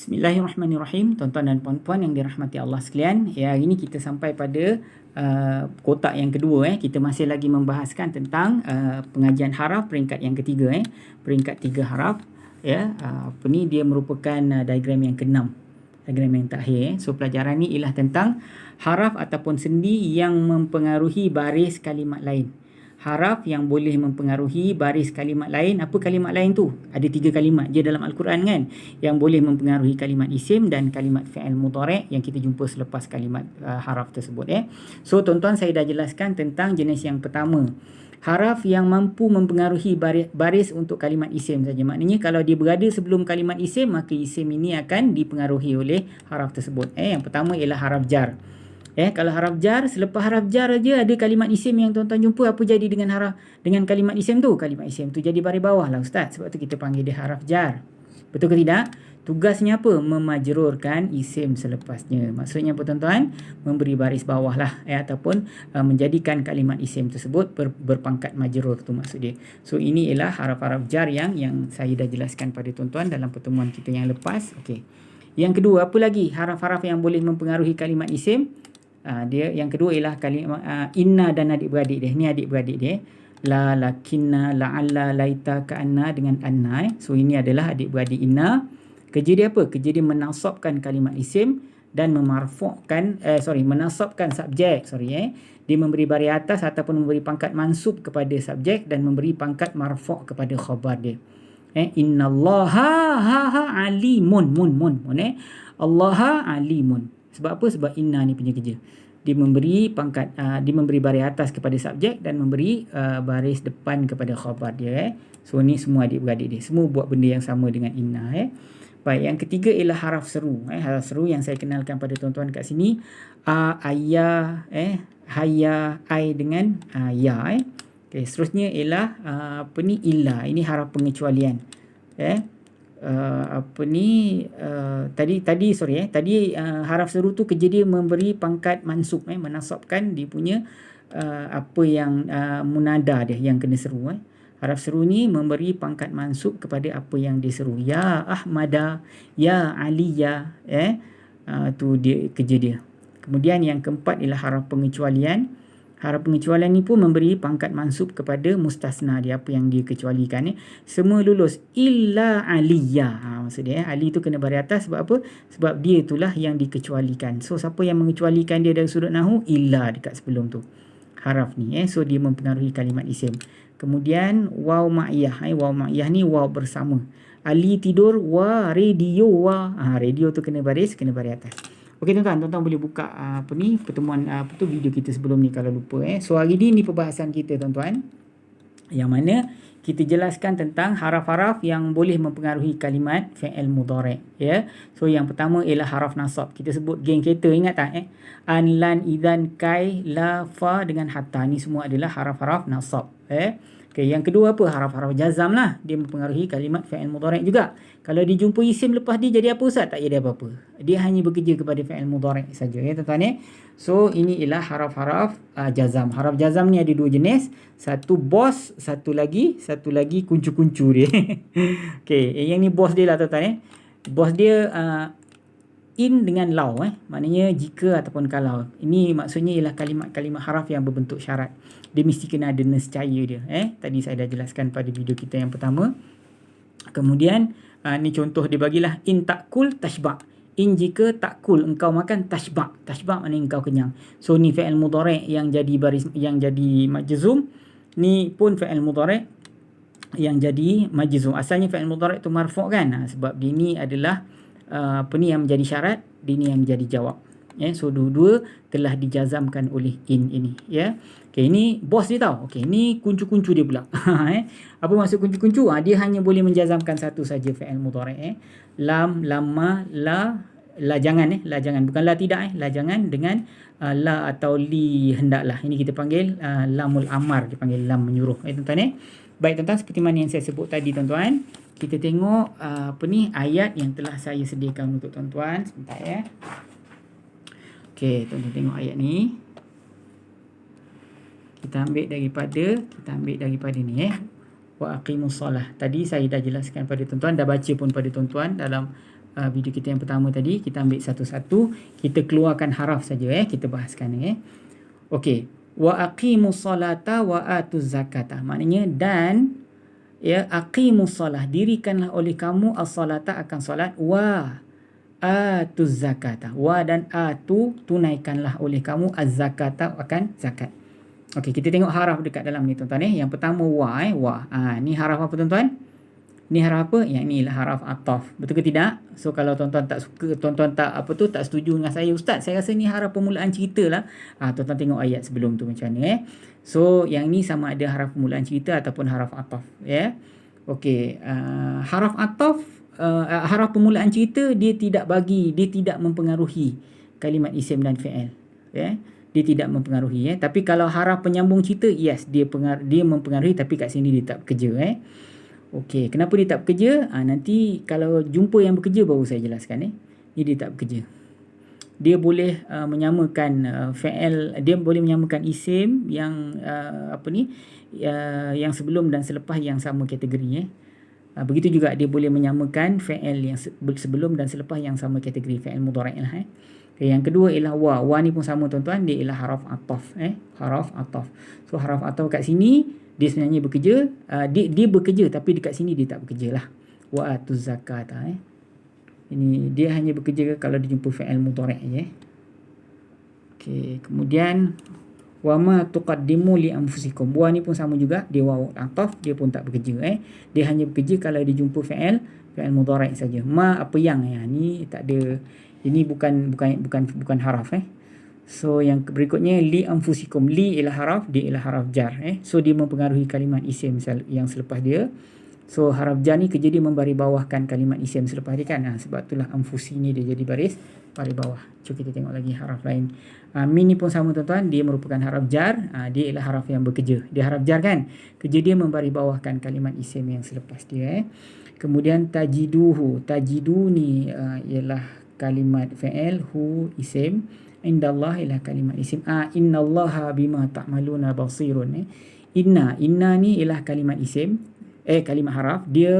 Bismillahirrahmanirrahim, tuan-tuan dan puan-puan yang dirahmati Allah sekalian. Ya, hari ini kita sampai pada kotak yang kedua. Kita masih lagi membahaskan tentang pengajian haraf peringkat yang ketiga. Peringkat 3 haraf. Ya, apa ni, dia merupakan diagram yang ke-6. Diagram yang terakhir. So, pelajaran ni ialah tentang haraf ataupun sendi yang mempengaruhi baris kalimat lain. Haraf yang boleh mempengaruhi baris kalimat lain. Apa kalimat lain tu? Ada 3 kalimat je dalam Al-Quran kan, yang boleh mempengaruhi kalimat isim dan kalimat fi'il mudhari' yang kita jumpa selepas kalimat haraf tersebut. So tuan-tuan, saya dah jelaskan tentang jenis yang pertama. Haraf yang mampu mempengaruhi baris untuk kalimat isim saja. Maknanya kalau dia berada sebelum kalimat isim, maka isim ini akan dipengaruhi oleh haraf tersebut. Yang pertama ialah haraf jar. Kalau haraf jar, selepas haraf jar aja ada kalimat isim yang tuan-tuan jumpa, apa jadi dengan kalimat isim tu? Kalimat isim tu jadi baris bawah lah ustaz. Sebab tu kita panggil dia haraf jar. Betul ke tidak? Tugasnya apa? Memajrurkan isim selepasnya. Maksudnya apa tuan-tuan? Memberi baris bawah lah. Ataupun menjadikan kalimat isim tersebut berpangkat majrur tu maksud dia. So ini ialah haraf-haraf jar yang saya dah jelaskan pada tuan-tuan dalam pertemuan kita yang lepas. Okey. Yang kedua, apa lagi haraf-haraf yang boleh mempengaruhi kalimat isim? Dia yang kedua ialah kalimat inna dan adik-beradik dia. Ni adik-beradik dia. La, lakinna, la'alla, laita, ka'anna dengan anna. So ini adalah adik-beradik inna. Kerja dia apa? Kerja dia menasabkan kalimat isim dan menasabkan subjek. Dia memberi baris atas ataupun memberi pangkat mansub kepada subjek dan memberi pangkat marfu' kepada khabar dia. Innallaha alimun. Allaha alimun. Sebab apa? Sebab inna ni punya kerja. Dia memberi pangkat, dia memberi baris atas kepada subjek dan memberi baris depan kepada khabar dia. So ni semua adik-beradik dia. Semua buat benda yang sama dengan inna. Baik, yang ketiga ialah haraf seru. Haraf seru yang saya kenalkan pada tuan-tuan kat sini. Ayah, haya, ai dengan ya. Okay, seterusnya ialah illa. Ini haraf pengecualian. Tadi haraf seru tu kerja dia memberi pangkat mansub, menasabkan dia punya apa yang munada dia yang kena seru. Haraf seru ni memberi pangkat mansub kepada apa yang diseru. Ya Ahmada, ya Aliya, tu dia kerja dia. Kemudian yang keempat ialah haraf pengecualian. Haraf pengecualian ni pun memberi pangkat mansub kepada mustasna dia, apa yang dia kecualikan. Semua lulus illa Aliya. Maksud dia Ali tu kena baris atas sebab apa? Sebab dia itulah yang dikecualikan. So siapa yang mengecualikan dia dari sudut nahu? Illa dekat sebelum tu. Haraf ni. So dia mempengaruhi kalimat isim. Kemudian waw ma'iyah. Waw ma'iyah ni waw bersama. Ali tidur, radio, radio tu kena baris atas. Okey tuan-tuan boleh buka pertemuan video kita sebelum ni kalau lupa. So hari ni perbahasan kita tuan-tuan, yang mana kita jelaskan tentang haraf-haraf yang boleh mempengaruhi kalimat fi'il mudhari'. So yang pertama ialah haraf nasab. Kita sebut geng kereta, ingat tak? An, lan, idzan, kai, la, fa dengan hatta. Ni semua adalah haraf-haraf nasab. Okay, yang kedua apa? Haraf-haraf jazam lah. Dia mempengaruhi kalimat fi'il mudhari' juga. Kalau dia jumpa isim lepas dia jadi apa ustaz? Tak jadi apa-apa. Dia hanya bekerja kepada fi'il mudhari' saja tuan-tuan. So ini ialah haraf-haraf jazam. Haraf jazam ni ada 2 jenis. Satu bos, satu lagi kuncu-kuncu dia. Okey, yang ni bos dia lah tuan-tuan. Bos dia in dengan lau. Maknanya jika ataupun kalau. Ini maksudnya ialah kalimat-kalimat haraf yang berbentuk syarat. Dia mesti kena ada nescaya dia. Tadi saya dah jelaskan pada video kita yang pertama. Kemudian ni contoh dia bagilah, in takul tashba'. In jika takul engkau makan, tashba'. Tashba' maknanya engkau kenyang. So ni fi'il mudhari' yang jadi majzum. Ni pun fi'il mudhari' yang jadi majzum. Asalnya fi'il mudhari' tu marfu' kan. Sebab dia ni adalah yang menjadi syarat, dia ni yang menjadi jawab. So dua-dua telah dijazamkan oleh in ini. Okay, ini bos dia tahu. Okay, ini kuncu-kuncu dia pula. Apa maksud kuncu-kuncu? Dia hanya boleh menjazamkan satu saja fi'il mudhari'. Lam, lamma, la jangan. La jangan. Bukan la tidak. La jangan dengan la atau li hendaklah. Ini kita panggil lamul amar. Dia panggil lam menyuruh. Tuan-tuan. Baik tuan-tuan, seperti mana yang saya sebut tadi tuan-tuan. Kita tengok ayat yang telah saya sediakan untuk tuan-tuan. Sebentar Okey, tuan-tuan tengok ayat ni. Kita ambil daripada ni wa aqimus solah. Tadi saya dah jelaskan pada tuan-tuan, dah baca pun pada tuan-tuan dalam video kita yang pertama tadi. Kita ambil satu-satu, kita keluarkan haraf saja kita bahaskan Okey, wa aqimus solata wa atuz zakata. Maknanya dan aqimus solah, dirikanlah oleh kamu as-solata akan solat, wa atuz zakata, wa dan atu, tunaikanlah oleh kamu az-zakata akan zakat. Okey, kita tengok haraf dekat dalam ni tuan-tuan Yang pertama wa wa. Ni haraf apa tuan-tuan? Ni haraf apa? Yang ni lah haraf ataf. Betul ke tidak? So kalau tuan-tuan tak suka, tuan-tuan tak tak setuju dengan saya, ustaz, saya rasa ni haraf permulaan cerita lah. Tuan-tuan tengok ayat sebelum tu macam mana So yang ni sama ada haraf permulaan cerita ataupun haraf ataf Okey, haraf ataf, haraf permulaan cerita dia tidak mempengaruhi kalimat isim dan fi'il dia tidak mempengaruhi tapi kalau haraf penyambung cerita, yes, dia mempengaruhi, tapi kat sini dia tak bekerja Okey, kenapa dia tak bekerja? Nanti kalau jumpa yang bekerja baru saya jelaskan dia tak bekerja. Dia boleh menyamakan fi'il, dia boleh menyamakan isim yang yang sebelum dan selepas yang sama kategori Begitu juga dia boleh menyamakan fi'il yang sebelum dan selepas yang sama kategori, fi'il mudhari' lah Yang kedua ialah wa. Wa ni pun sama tuan-tuan, dia ialah haraf ataf haraf ataf. So haraf ataf kat sini dia sebenarnya bekerja, dia bekerja tapi dekat sini dia tak bekerja lah. Wa atuz zakat Ini dia hanya bekerja kalau dijumpa fi'il mudhari' je. Okey, kemudian wa ma tuqaddimu li anfusikum. Wa ni pun sama juga, dia waw ataf, dia pun tak bekerja Dia hanya bekerja kalau dijumpa fi'il mudhari' saja. Ma apa yang ni tak ada, ini bukan haraf So yang berikutnya li anfusikum. Li ialah haraf, dia ialah haraf jar So dia mempengaruhi kalimat isim yang selepas dia. So haraf jar ni kerja dia membari bawahkan kalimat isim selepas dia kan. Sebab itulah anfusi ni dia jadi baris bawah. Cuba kita tengok lagi haraf lain. Min ni pun sama tuan-tuan, dia merupakan haraf jar. Dia ialah haraf yang bekerja. Dia haraf jar kan. Kerja dia membari bawahkan kalimat isim yang selepas dia Kemudian tajiduhu. Tajidu ni ialah kalimat fi'il, hu isim, indallah ialah kalimat isim. Innallaha bima ta'maluna basirun Inna ni ialah kalimat isim, kalimat haraf. Dia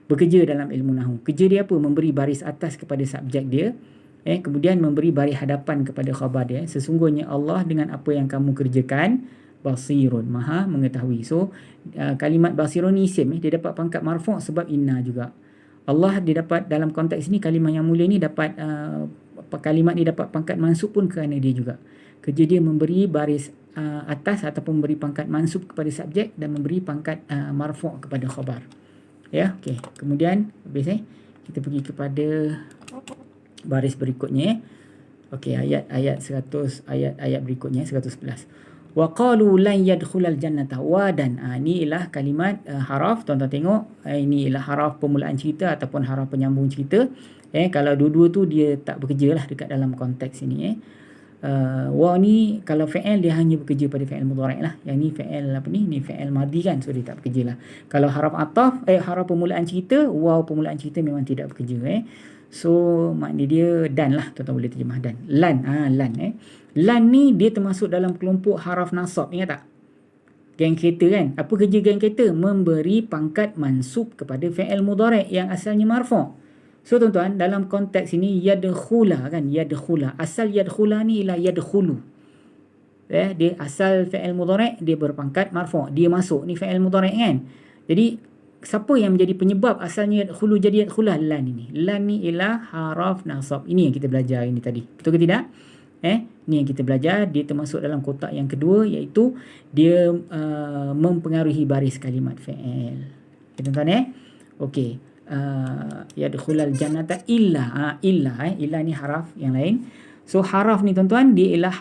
bekerja dalam ilmu nahwu. Kerja dia apa? Memberi baris atas kepada subjek dia, kemudian memberi baris hadapan kepada khabar dia. Sesungguhnya Allah dengan apa yang kamu kerjakan basirun, maha mengetahui. So kalimat basirun ni isim dia dapat pangkat marfu' sebab inna juga. Allah dia dapat dalam konteks ini, kalimah yang mulia ni dapat kalimat ni dapat pangkat mansub pun kerana dia juga. Kerja dia memberi baris atas ataupun memberi pangkat mansub kepada subjek dan memberi pangkat marfu' kepada khabar. Okey. Kemudian habis kita pergi kepada baris berikutnya Okey, ayat 100, ayat berikutnya 111. Wa qalu lan yadkhulal jannata. Wa dan ni ialah kalimat haraf. Tuan-tuan tengok, ini ialah haraf permulaan cerita ataupun haraf penyambung cerita. Kalau dua-dua tu dia tak bekerja lah dekat dalam konteks ini. Wa ni kalau fi'il dia hanya bekerja pada fi'il mudhari' lah. Yang ni fi'il ni fi'il madhi kan, so dia tak bekerja lah. Kalau haraf ataf, haraf permulaan cerita, waw permulaan cerita memang tidak bekerja So makna dia dan lah, tuan-tuan boleh terjemah dan. Lan Lan ni dia termasuk dalam kelompok haraf nasab, ingat tak? Geng kereta kan. Apa kerja geng kereta? Memberi pangkat mansub kepada fi'il mudhari' yang asalnya marfu'. So tuan-tuan, dalam konteks ini yadkhula kan, yadkhula. Asal yadkhula ni ialah yadkhulu. Dia asal fi'il mudhari', dia berpangkat marfu'. Dia masuk, ni fi'il mudhari' kan. Jadi siapa yang menjadi penyebab asalnya yadkhulu jadi yadkhula? Lan ini. Lan ni ialah haraf nasab. Ini yang kita belajar ini tadi. Betul ke tidak? Ni yang kita belajar. Dia termasuk dalam kotak yang kedua, iaitu dia mempengaruhi baris kalimat fi'il. Okay, tuan-tuan Okey. Yadkhulal jannata illa. Illa ni haraf yang lain. So haraf ni tuan-tuan, dia ialah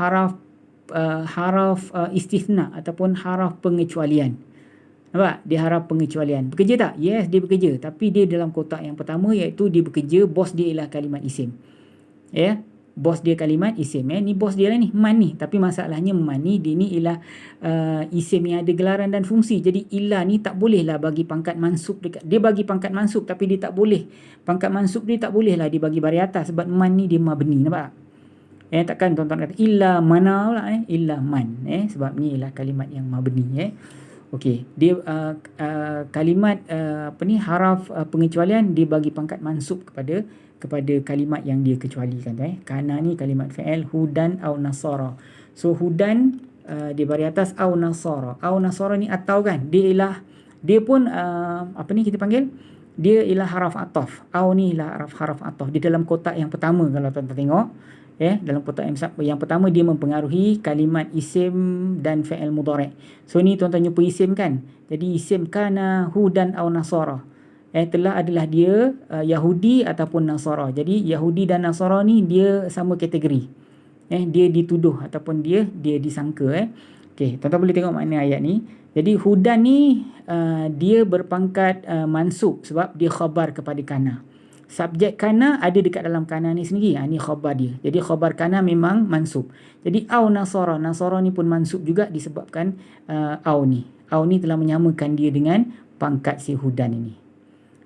haraf istithna ataupun haraf pengecualian. Nampak? Dia haraf pengecualian. Bekerja tak? Yes, dia bekerja. Tapi dia dalam kotak yang pertama, iaitu dia bekerja, bos dia ialah kalimat isim. Bos dia kalimat isim. Ni bos dia lah ni, man ni. Tapi masalahnya man ni, dia ni ialah isim yang ada gelaran dan fungsi. Jadi illa ni tak boleh lah bagi pangkat mansub dekat. Dia bagi pangkat mansub tapi dia tak boleh. Pangkat mansub dia tak boleh lah dia bagi baris atas sebab man ni dia mabni. Nampak? Takkan tuan-tuan kata illa mana pula illa man. Sebab ni ialah kalimat yang mabni. Okey, dia kalimat haraf pengecualian dia bagi pangkat mansub kepada kalimat yang dia kecualikan tu Kana ni kalimat fa'il hudan au nasara. So hudan di baris atas au nasara. Au nasara ni atau kan. Dia pun kita panggil dia ialah haraf ataf. Au ni ialah haraf ataf di dalam kotak yang pertama kalau tuan-tuan tengok. Dalam kotak yang pertama dia mempengaruhi kalimat isim dan fa'il mudhari'. So ni tuan-tuan jumpa isim kan. Jadi isim kana hudan au nasara. Telah adalah dia Yahudi ataupun Nasara. Jadi Yahudi dan Nasara ni dia sama kategori. Dia dituduh ataupun dia disangka. Okey, tuan-tuan boleh tengok makna ayat ni. Jadi hudan ni dia berpangkat mansub sebab dia khabar kepada kana. Subjek kana ada dekat dalam kana ni sendiri. Ni khabar dia. Jadi khabar kana memang mansub. Jadi au Nasara. Nasara ni pun mansub juga disebabkan au ni. Au ni telah menyamakan dia dengan pangkat si hudan ini.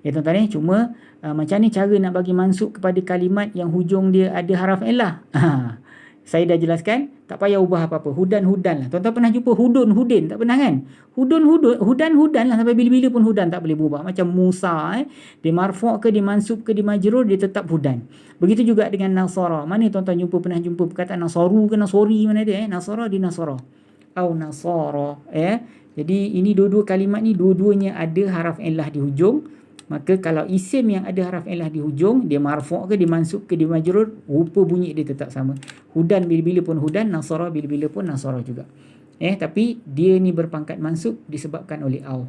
Tuan-tuan cuma macam ni cara nak bagi mansub kepada kalimat yang hujung dia ada haraf illah. Saya dah jelaskan, tak payah ubah apa-apa. Hudan lah. Tuan-tuan pernah jumpa hudin, tak pernah kan? Hudan lah sampai bila-bila pun hudan tak boleh berubah. Macam Musa dia marfu' ke, dia mansub ke, dia majrur, dia tetap hudan. Begitu juga dengan Nasara. Mana tuan-tuan pernah jumpa perkataan Nasaru ke Nasori mana dia Nasara di Nasara. Au Nasara Jadi ini dua-dua kalimat ni dua-duanya ada haraf illah di hujung. Maka kalau isim yang ada haraf illah di hujung, dia marfu' ke, dia mansub ke, dia majrur, rupa bunyi dia tetap sama. Hudan bila-bila pun hudan, Nasara bila-bila pun Nasara juga. Tapi dia ni berpangkat mansub disebabkan oleh au.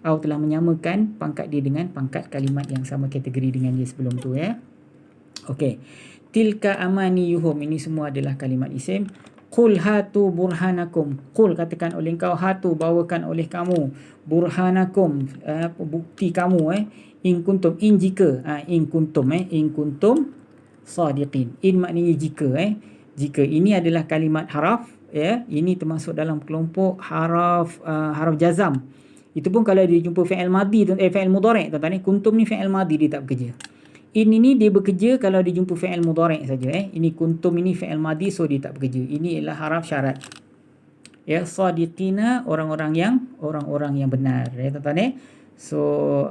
Au telah menyamakan pangkat dia dengan pangkat kalimat yang sama kategori dengan dia sebelum tu Okey. Tilka amaniyuhum, ini semua adalah kalimat isim. Qul hatu burhanakum. Qul, katakan oleh engkau, hatu, bawakan oleh kamu, burhanakum, bukti kamu in kuntum, in jika, in kuntum sadiqin. In maknanya jika jika. Ini adalah kalimat haraf ini termasuk dalam kelompok haraf jazam. Itu pun kalau dia jumpa fi'il madhi fi'il mudhari' tuan-tuan kuntum ni fi'il madhi dia tak bekerja. In ini dia bekerja kalau dia jumpa fi'il mudhari' saja Ini kuntum ini fi'il madhi, so dia tak bekerja. Ini ialah haraf syarat. Sadiqina, orang-orang yang benar tuan-tuan So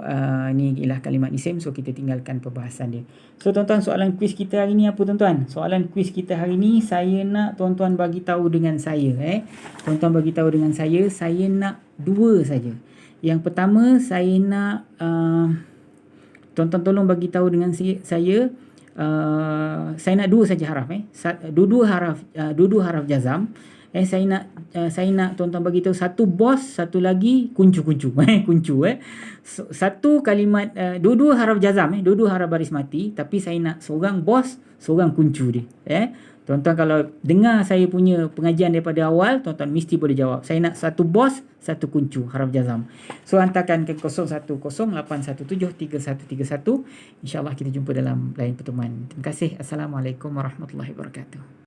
ni ialah kalimat isim. So kita tinggalkan perbahasan dia. So tuan-tuan, soalan kuis kita hari ni apa tuan-tuan? Soalan kuis kita hari ni, saya nak tuan-tuan bagi tahu dengan saya Tuan-tuan bagi tahu dengan saya nak dua saja. Yang pertama saya nak tuan-tuan tolong bagi tahu dengan saya nak dua saja haraf dua haraf jazam. Saya nak tuan-tuan bagi tahu satu bos, satu lagi kuncu satu kalimat dua haraf jazam dua haraf baris mati, tapi saya nak seorang bos, seorang kuncu dia tuan-tuan kalau dengar saya punya pengajian daripada awal, tuan-tuan mesti boleh jawab. Saya nak satu bos, satu kuncu haraf jazam. So hantarkan ke 0108173131. InsyaAllah kita jumpa dalam lain pertemuan. Terima kasih. Assalamualaikum warahmatullahi wabarakatuh.